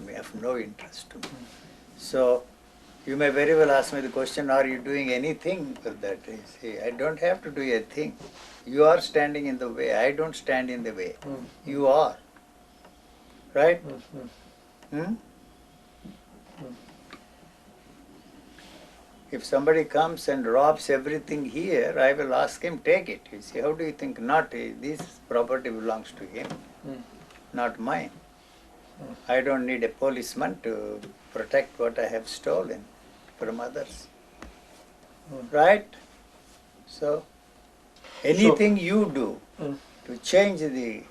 me, of no interest to me. So you may very well ask me the question, are you doing anything for that? I say, I don't have to do a thing. You are standing in the way. I don't stand in the way. You are. Right? Hmm? If somebody comes and robs everything here, I will ask him, take it. You see, how do you think? Not this property belongs to him, not mine. I don't need a policeman to protect what I have stolen from others. Right? So, anything you do to change the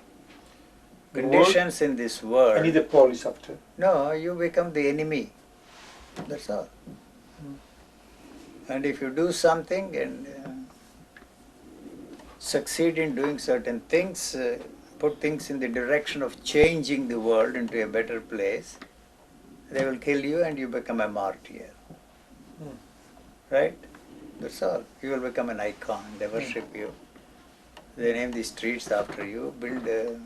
conditions in this world, I need a police after. no, you become the enemy. That's all. And if you do something and succeed in doing certain things, put things in the direction of changing the world into a better place, they will kill you and you become a martyr. Right? That's all. You will become an icon. They worship you. They name the streets after you. Build a...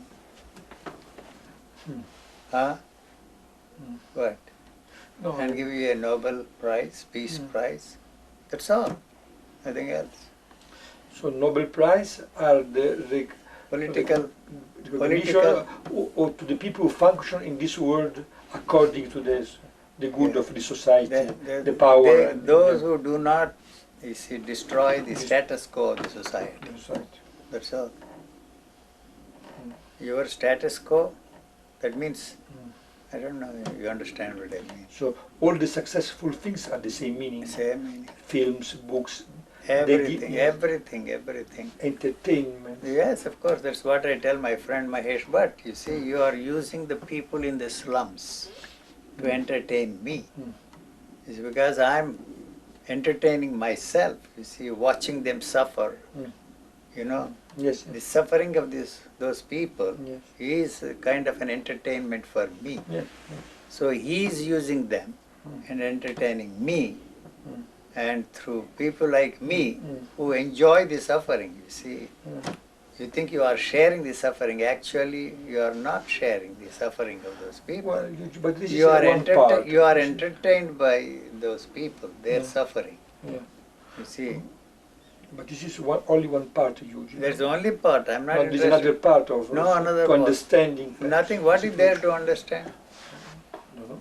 What? No, And give you a Nobel Prize, Peace Prize. That's all. Nothing else. So Nobel Prize are the Political recognition or to the people who function in this world according to this, the good of the society, the power. Those who do not, you see, destroy the status quo of the society. That's all. Your status quo, that means, I don't know, you understand what I mean. So all the successful things are the same meaning. Same meaning. Films, books, Everything, everything. Entertainment. Yes, of course, that's what I tell my friend Mahesh Bhatt. You see, you are using the people in the slums to entertain me. It's because I'm entertaining myself, you see, watching them suffer. You know, Yes. the suffering of those people Yes. is a kind of an entertainment for me. Yeah. So he is using them and entertaining me. And through people like me who enjoy the suffering, you see, you think you are sharing the suffering. Actually, you are not sharing the suffering of those people. Well, but this You is are, one part. you are entertained by those people, their suffering. Yeah. You see, But this is only one part, Eugene. there's only part. I'm not But there's interested. another part of No, another to part. understanding. Nothing. What is there to understand?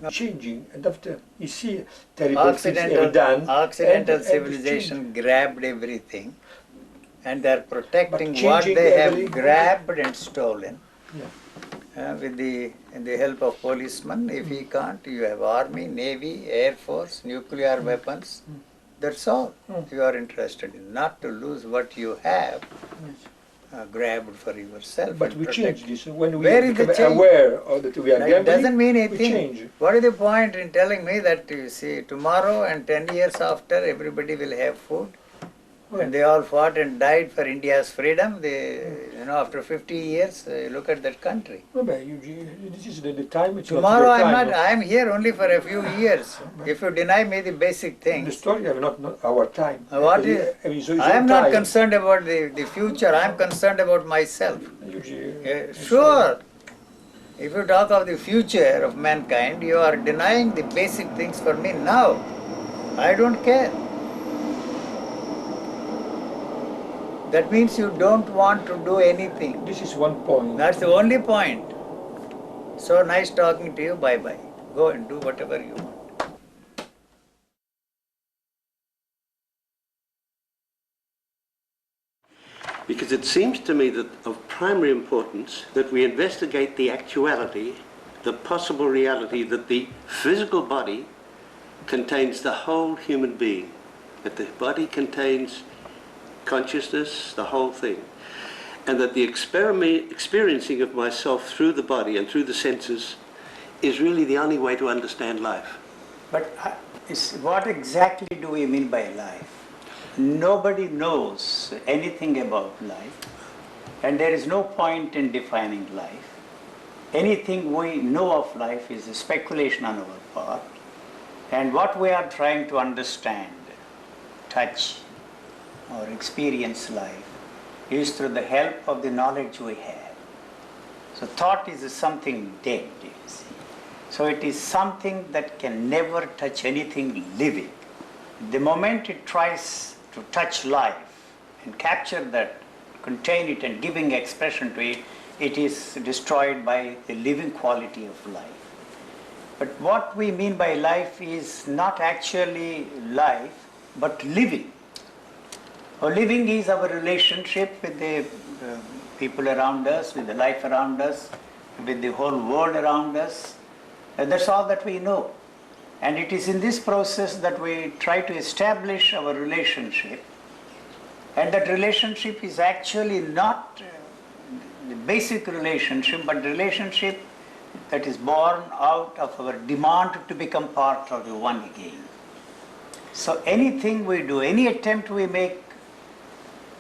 No. Changing, and after you see terrible things ever Occidental, done. Occidental and civilization grabbed everything, and they're protecting But what changing they have every- grabbed and stolen. Yeah. With the help of policemen. If he can't, you have army, navy, air force, nuclear weapons. That's all you are interested in. Not to lose what you have grabbed for yourself. But and we protect. change this when we Where is the become change? aware of that we are That gambling. doesn't mean we anything. change. What is the point in telling me that, you see, tomorrow and 10 years after everybody will have food? And they all fought and died for India's freedom. After 50 years, look at that country. No, but this is the time. It's Tomorrow not your I'm time. not. I'm here only for a few years. If you deny me the basic The things, story are not our time. what is? I am not concerned about the future. I am concerned about myself. Sure. If you talk of the future of mankind, you are denying the basic things for me now. I don't care. That means you don't want to do anything. This is one point. That's the only point. So nice talking to you. Bye-bye. Go and do whatever you want. Because it seems to me that of primary importance that we investigate the actuality, the possible reality that the physical body contains the whole human being, that the body contains consciousness, the whole thing, and that the experiencing of myself through the body and through the senses is really the only way to understand life. But what exactly do we mean by life? Nobody knows anything about life, and there is no point in defining life. Anything we know of life is a speculation on our part, and what we are trying to understand, touch, or experience life is through the help of the knowledge we have. So thought is something dead, you see. So it is something that can never touch anything living. The moment it tries to touch life and capture that, contain it and giving expression to it, it is destroyed by the living quality of life. But what we mean by life is not actually life, but living. Or living is our relationship with the people around us, with the life around us, with the whole world around us. And that's all that we know. And it is in this process that we try to establish our relationship. And that relationship is actually not the basic relationship, but the relationship that is born out of our demand to become part of the one again. So anything we do, any attempt we make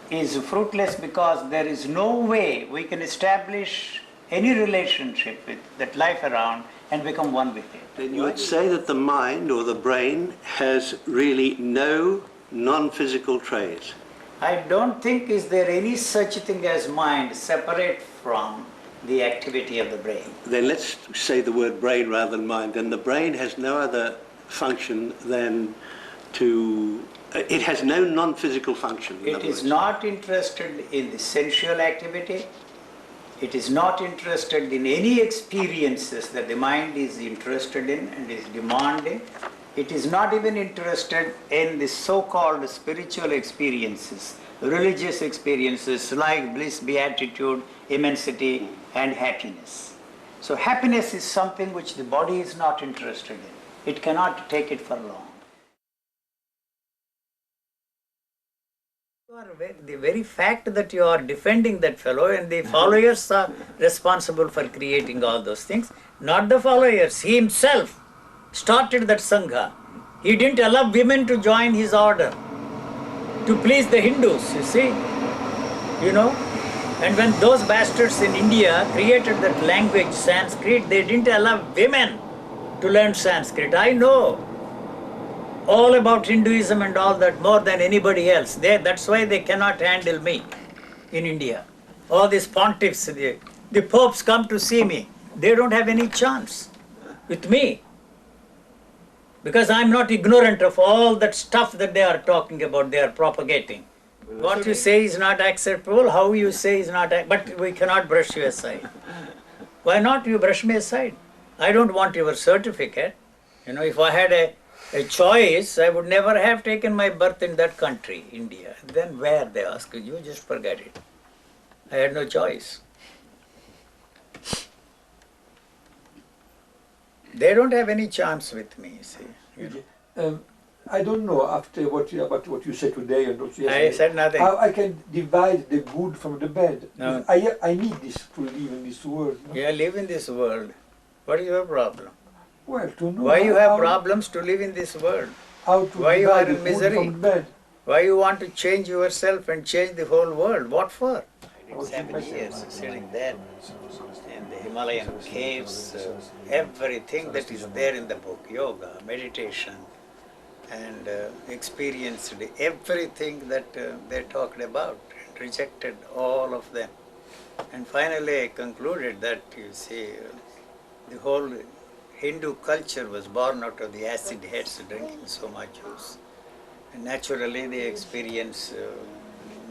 is fruitless because there is no way we can establish any relationship with that life around and become one with it. Then you would say that the mind or the brain has really no non-physical traits. I don't think is there any such thing as mind separate from the activity of the brain. Then let's say the word brain rather than mind. Then the brain has no other function than it has no non-physical function. It is not interested in the sensual activity. It is not interested in any experiences that the mind is interested in and is demanding. It is not even interested in the so-called spiritual experiences, religious experiences like bliss, beatitude, immensity, and happiness. So happiness is something which the body is not interested in. It cannot take it for long. The very fact that you are defending that fellow and the followers are responsible for creating all those things, not the followers, he himself started that Sangha. He didn't allow women to join his order to please the Hindus, you see, And when those bastards in India created that language, Sanskrit, they didn't allow women to learn Sanskrit. I know all about Hinduism and all that more than anybody else. That's why they cannot handle me in India. All these pontiffs, the popes come to see me. They don't have any chance with me. Because I'm not ignorant of all that stuff that they are talking about, they are propagating. What you say is not acceptable, how you say is not, but we cannot brush you aside. Why not you brush me aside? I don't want your certificate. If I had a choice, I would never have taken my birth in that country, India. Then where, they ask you, just forget it. I had no choice. They don't have any chance with me, see. I don't know after about what you said today and what you I said nothing. How I can divide the good from the bad. No. I need this to live in this world. No? Yeah, live in this world. What is your problem? Well, to know Why you have problems to live in this world? How to Why you are divide in the good misery? from the bad. Why you want to change yourself and change the whole world? What for? I did 7 years sitting there in the Himalayan caves, everything that is there in the book, yoga, meditation, and experienced everything that they talked about, and rejected all of them. And finally I concluded that, you see, the whole Hindu culture was born out of the acid heads drinking so much juice. And naturally they experience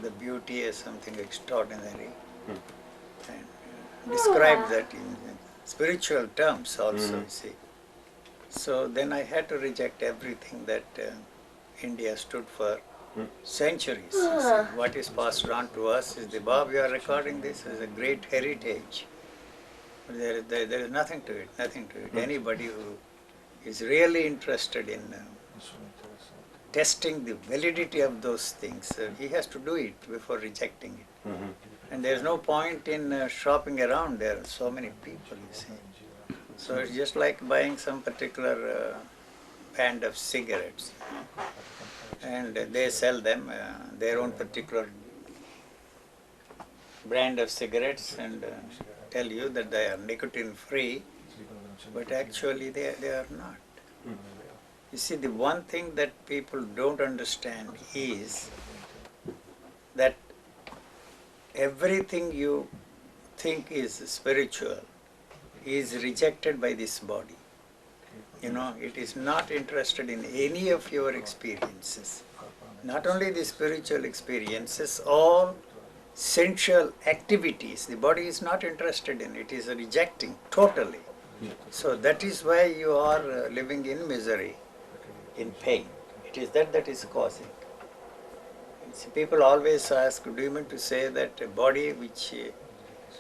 the beauty as something extraordinary. And describe that in spiritual terms also, you see. So then I had to reject everything that India stood for centuries. You see. What is passed on to us is Bob, you are recording this as a great heritage. There is nothing to it, nothing to it. Anybody who is really interested in testing the validity of those things, he has to do it before rejecting it. And there's no point in shopping around. There are so many people, you see. So it's just like buying some particular band of cigarettes. And they sell them, their own particular brand of cigarettes, and tell you that they are nicotine free, but actually they are not. You see, the one thing that people don't understand is that everything you think is spiritual is rejected by this body. You know, it is not interested in any of your experiences. Not only the spiritual experiences, all sensual activities, the body is not interested in, it is rejecting totally. So that is why you are living in misery, in pain. It is that is causing. See, people always ask, do you mean to say that a body which,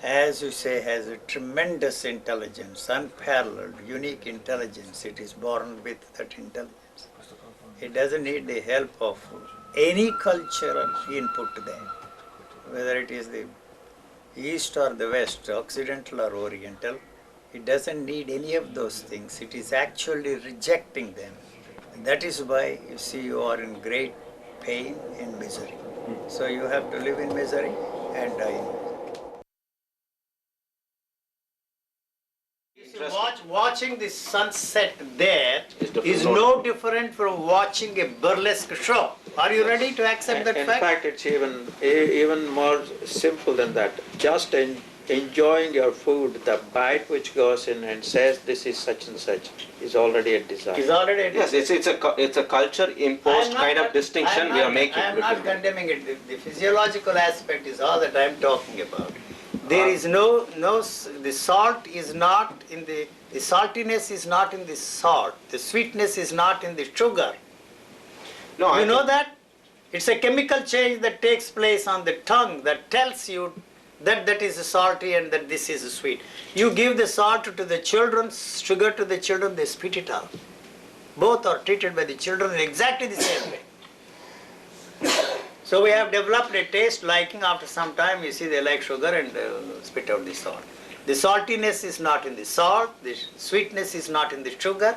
as you say, has a tremendous intelligence, unparalleled, unique intelligence, it is born with that intelligence. It doesn't need the help of any cultural input there, whether it is the East or the West, Occidental or Oriental. It doesn't need any of those things. It is actually rejecting them. That is why you see you are in great pain and misery. So you have to live in misery and die in misery. Watching the sunset there is no different from watching a burlesque show. Are you ready to accept that in fact? In fact, it's even more simple than that. Just enjoying your food, the bite which goes in and says this is such and such is already a desire. Is already a Yes, it's a culture imposed kind of distinction we are making. I am not condemning it. The physiological aspect is all that I am talking about. There is the salt is not in the saltiness is not in the salt. The sweetness is not in the sugar. No, You know that? It's a chemical change that takes place on the tongue that tells you that is salty and that this is sweet. You give the salt to the children, sugar to the children, they spit it out. Both are treated by the children in exactly the same way. So we have developed a taste liking. After some time you see they like sugar and spit out the salt. The saltiness is not in the salt, the sweetness is not in the sugar.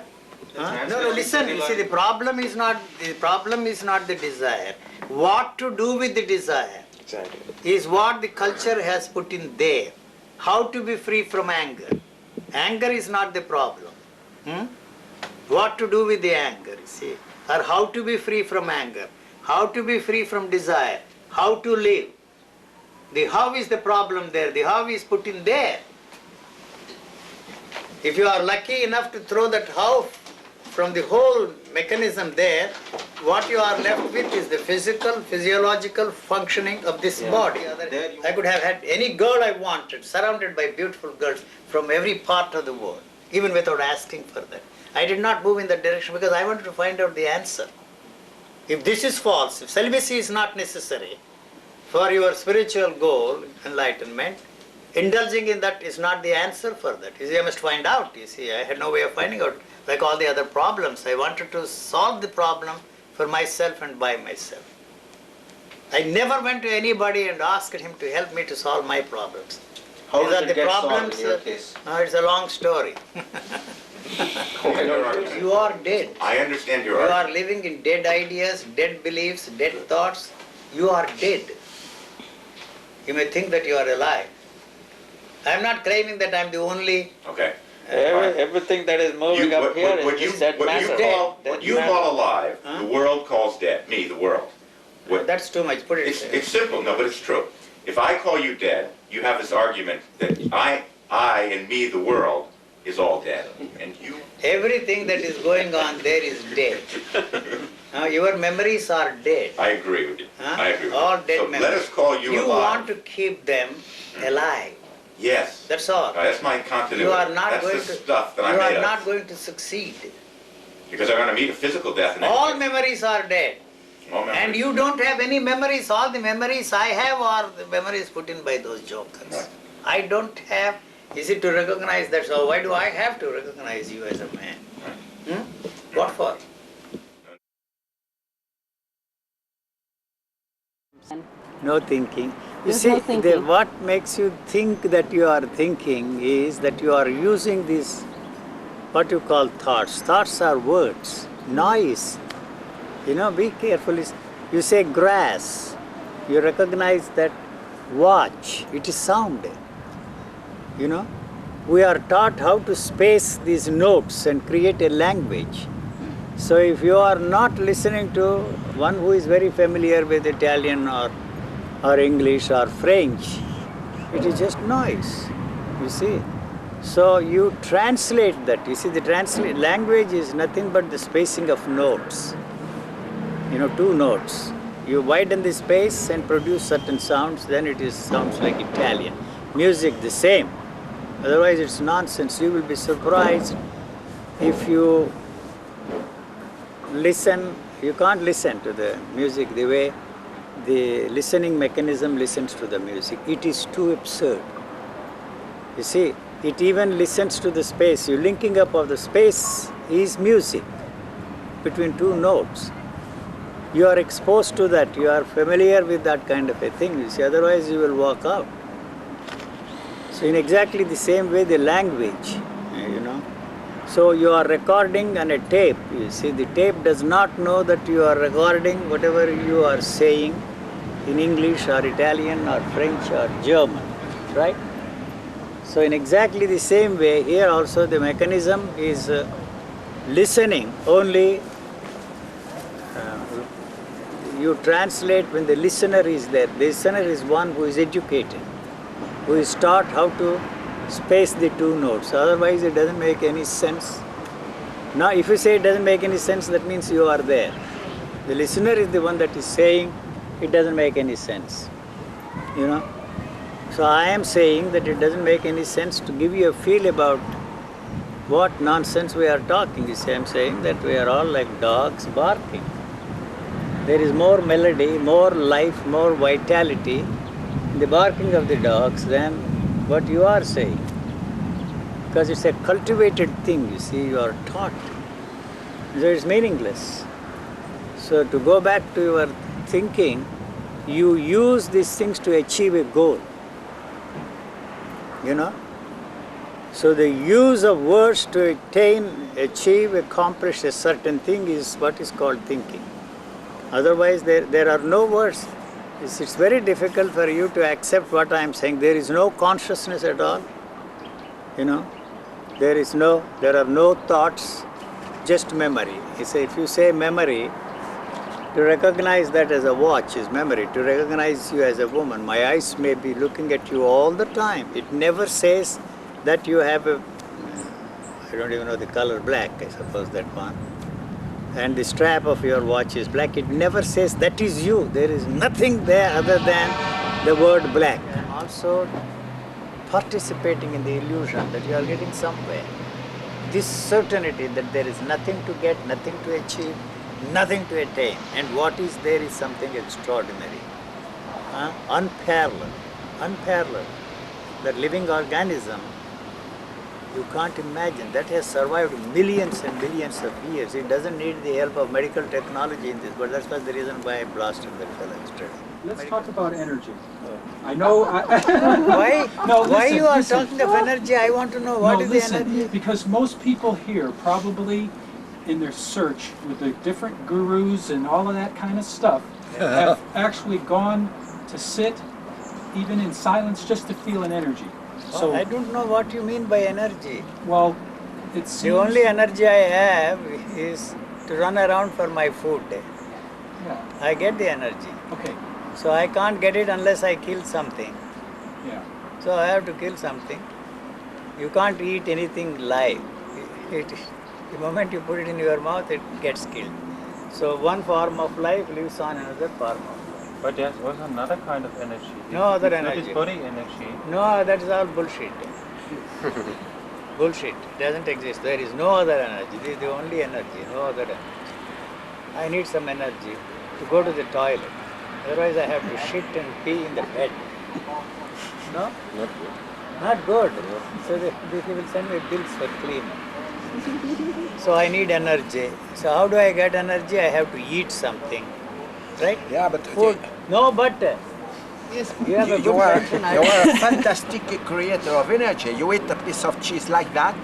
No, listen, you see the problem is not the desire. What to do with the desire? Exactly. Is what the culture has put in there. How to be free from anger. Anger is not the problem. What to do with the anger, you see. Or how to be free from anger. How to be free from desire. How to live. The how is the problem there. The how is put in there. If you are lucky enough to throw that how from the whole mechanism there, what you are left with is the physiological functioning of this body. I could have had any girl I wanted, surrounded by beautiful girls from every part of the world, even without asking for that. I did not move in that direction because I wanted to find out the answer. If this is false, if celibacy is not necessary for your spiritual goal, enlightenment, indulging in that is not the answer for that. You see, I must find out. You see, I had no way of finding out. Like all the other problems, I wanted to solve the problem for myself and by myself. I never went to anybody and asked him to help me to solve my problems. How These does are it the get solved problems. in your case? It's a long story. You are dead. I understand your You argument. are living in dead ideas, dead beliefs, dead thoughts. You are dead. You may think that you are alive. I am not claiming that I am the only. Okay. Everything that is moving up here is just dead matter. What you call alive, the world calls dead. Me, the world. That's too much. Put it. It's simple, no, but it's true. If I call you dead, you have this argument that I and me, the world, is all dead. And you... Everything that is going on there is dead. Your memories are dead. I agree with you. I agree with you. All dead so memories. let us call you alive. You want to keep them alive. Yes. That's all. That's my continuity. You are not That's going the to. stuff that You I made are up. not going to succeed. Because I'm going to meet a physical death. All memories are dead. All memories. And you don't have any memories. All the memories I have are the memories put in by those jokers. Right. I don't have. Is it to recognize that? So why do I have to recognize you as a man? What for? No thinking. You There's see, no thinking. what makes you think that you are thinking is that you are using these, what you call thoughts. Thoughts are words, noise. Be careful. You say grass, you recognize that watch, it is sound. We are taught how to space these notes and create a language. So if you are not listening to one who is very familiar with Italian or English or French, it is just noise, you see. So you translate that. You see, the language is nothing but the spacing of notes. You know, two notes. You widen the space and produce certain sounds, then it sounds like Italian. Music, the same. Otherwise, it's nonsense. You will be surprised if you listen. You can't listen to the music the way the listening mechanism listens to the music. It is too absurd. You see, it even listens to the space. You linking up of the space is music between two notes. You are exposed to that. You are familiar with that kind of a thing. You see, otherwise you will walk out. So in exactly the same way, the language, you know. So you are recording on a tape. You see, the tape does not know that you are recording whatever you are saying in English or Italian or French or German, right? So in exactly the same way, here also the mechanism is listening only. You translate when the listener is there. The listener is one who is educated, who is taught how to space the two notes. Otherwise, it doesn't make any sense. Now, if you say it doesn't make any sense, that means you are there. The listener is the one that is saying it doesn't make any sense. You know? So I am saying that it doesn't make any sense to give you a feel about what nonsense we are talking. You see, I am saying that we are all like dogs barking. There is more melody, more life, more vitality in the barking of the dogs than what you are saying. Because it's a cultivated thing, you see, you are taught. So it's meaningless. So to go back to your thinking, you use these things to achieve a goal. You know? So the use of words to attain, achieve, accomplish a certain thing is what is called thinking. Otherwise, there are no words. It's very difficult for you to accept what I am saying. There is no consciousness at all. You know, there are no thoughts, just memory. If you say memory, to recognize that as a watch is memory. To recognize you as a woman, my eyes may be looking at you all the time. It never says that you have a, I don't even know the color, black, I suppose that one. And the strap of your watch is black. It never says that is you. There is nothing there other than the word black. Also participating in the illusion that you are getting somewhere. This certainty that there is nothing to get, nothing to achieve, nothing to attain. And what is there is something extraordinary. Unparalleled. Unparalleled. The living organism, you can't imagine. That has survived millions and millions of years. It doesn't need the help of medical technology in this, but that's the reason why I blasted that fellow yesterday. Let's talk about energy. I know. Why? No, Why listen, you are listen. talking of energy? I want to know what is the energy. Because most people here probably in their search with the different gurus and all of that kind of stuff have actually gone to sit even in silence just to feel an energy. So I don't know what you mean by energy. Well, it seems... The only energy I have is to run around for my food. Yeah. I get the energy. Okay. So I can't get it unless I kill something. Yeah. So I have to kill something. You can't eat anything live. The moment you put it in your mouth, it gets killed. So one form of life lives on another form of life. But there's also another kind of energy. No other It's energy. not body energy. No, that is all bullshit. Bullshit. It doesn't exist. There is no other energy. This is the only energy, no other energy. I need some energy to go to the toilet. Otherwise I have to shit and pee in the bed. No? Not good. Not good. So they will send me bills for cleaning. So I need energy. So how do I get energy? I have to eat something. Right? Yeah, but Food. No, but yes, you have a you good are pension. you are a fantastic creator of energy. You eat a piece of cheese like that,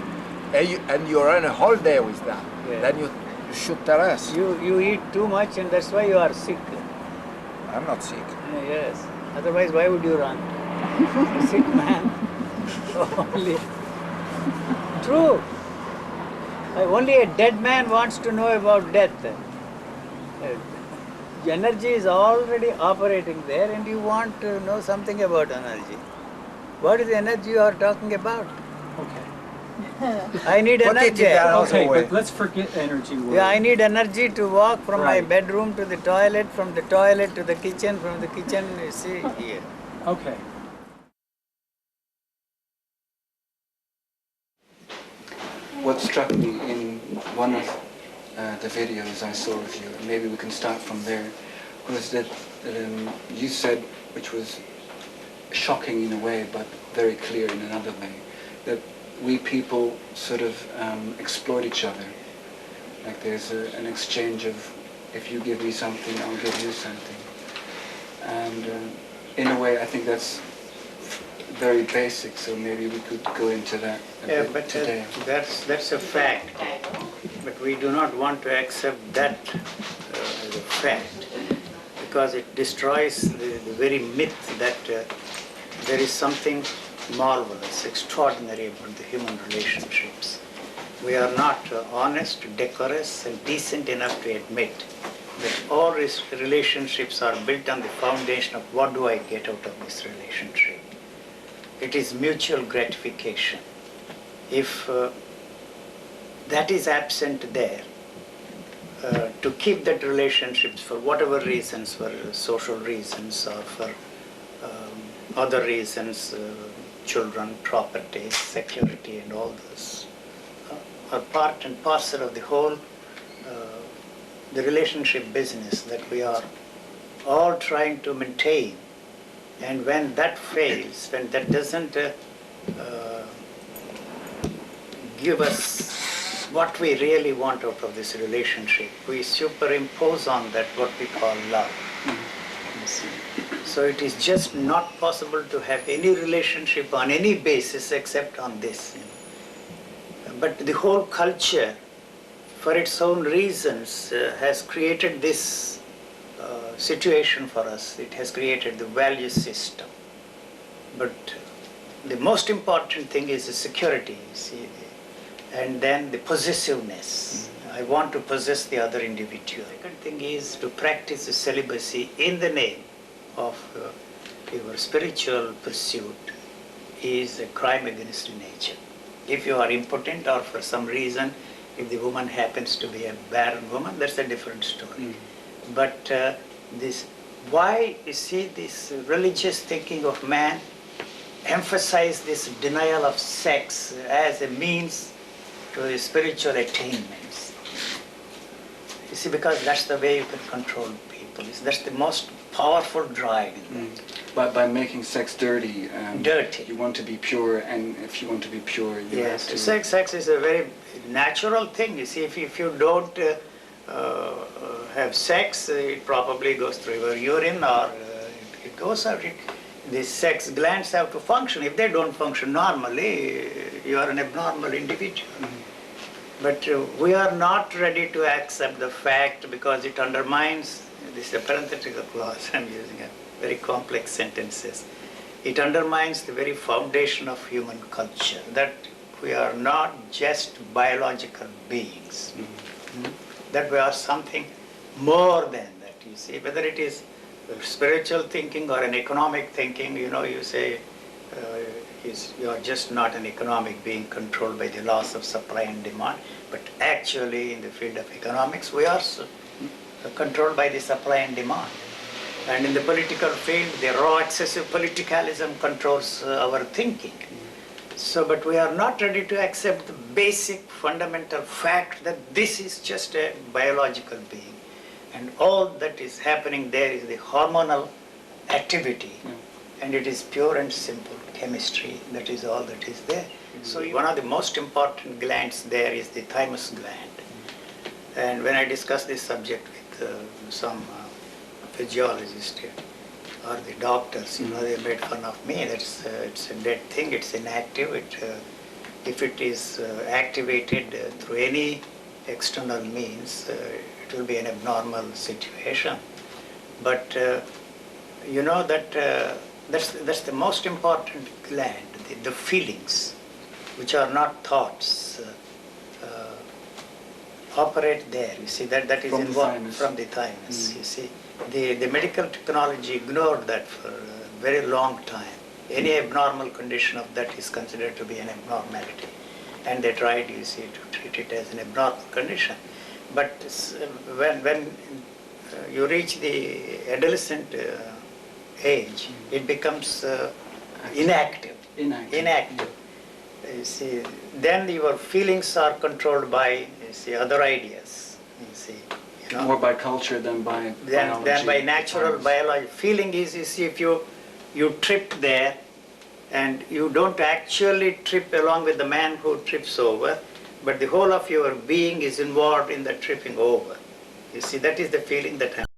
and you run a whole day with that. Yeah. Then you should tell us. You eat too much and that's why you are sick. I'm not sick. Yes. Otherwise, why would you run? A sick man. Only. True. Only a dead man wants to know about death. Energy is already operating there and you want to know something about energy. What is the energy you are talking about? Okay. I need Put it in energy. there. Okay, away. but let's forget energy word. Yeah, I need energy to walk from my Right. bedroom to the toilet, from the toilet to the kitchen, from the kitchen, you see, here. Okay. What struck me in one of the videos I saw of you, and maybe we can start from there, was that you said, which was shocking in a way, but very clear in another way, that we people sort of exploit each other. Like there's an exchange of, if you give me something, I'll give you something. And in a way, I think that's very basic, so maybe we could go into that a Yeah, bit but today. that's a fact. But we do not want to accept that as a fact, because it destroys the very myth that there is something marvelous, extraordinary about the human relationships. We are not honest, decorous, and decent enough to admit that all relationships are built on the foundation of what do I get out of this relationship. It is mutual gratification. If that is absent there, to keep that relationships for whatever reasons, for social reasons or for other reasons, children, property, security and all those, are part and parcel of the whole the relationship business that we are all trying to maintain. And when that fails, when that doesn't give us what we really want out of this relationship, we superimpose on that what we call love. You see. So it is just not possible to have any relationship on any basis except on this. But the whole culture, for its own reasons, has created this situation for us. It has created the value system. But the most important thing is the security, you see, and then the possessiveness. I want to possess the other individual. The second thing is to practice the celibacy in the name of your spiritual pursuit is a crime against nature. If you are impotent or for some reason, if the woman happens to be a barren woman, that's a different story. But why you see this religious thinking of man emphasize this denial of sex as a means to his spiritual attainments? You see, because that's the way you can control people. That's the most powerful drive in that. By making sex dirty, Dirty. You want to be pure, and if you want to be pure, you Yes, have to... sex is a very natural thing. You see, if you don't have sex, it probably goes through your urine or it goes out. The sex glands have to function. If they don't function normally, you are an abnormal individual. But we are not ready to accept the fact because it undermines, this is a parenthetical clause, I'm using a very complex sentences. It undermines the very foundation of human culture, that we are not just biological beings, that we are something more than that, you see. Whether it is spiritual thinking or an economic thinking, you say you are just not an economic being controlled by the laws of supply and demand, but actually in the field of economics we are controlled by the supply and demand. And in the political field, the raw excessive politicalism controls our thinking. So, but we are not ready to accept the basic fundamental fact that this is just a biological being. And all that is happening there is the hormonal activity. And it is pure and simple chemistry. That is all that is there. So one of the most important glands there is the thymus gland. And when I discuss this subject with some physiologist or the doctors, they made fun of me. It's a dead thing. It's inactive. If it is activated through any external means, it will be an abnormal situation. But that's the most important gland. The feelings, which are not thoughts, operate there. You see that is involved from the thymus. You see. The medical technology ignored that for a very long time. Any abnormal condition of that is considered to be an abnormality. and they tried, you see, to treat it as an abnormal condition. But when you reach the adolescent age, it becomes inactive. You see, then your feelings are controlled by, you see, other ideas. You see, you know, More by culture than by biology. than by natural biology. Feeling is, you see, if you trip there, and you don't actually trip along with the man who trips over, but the whole of your being is involved in the tripping over. You see, that is the feeling that happens.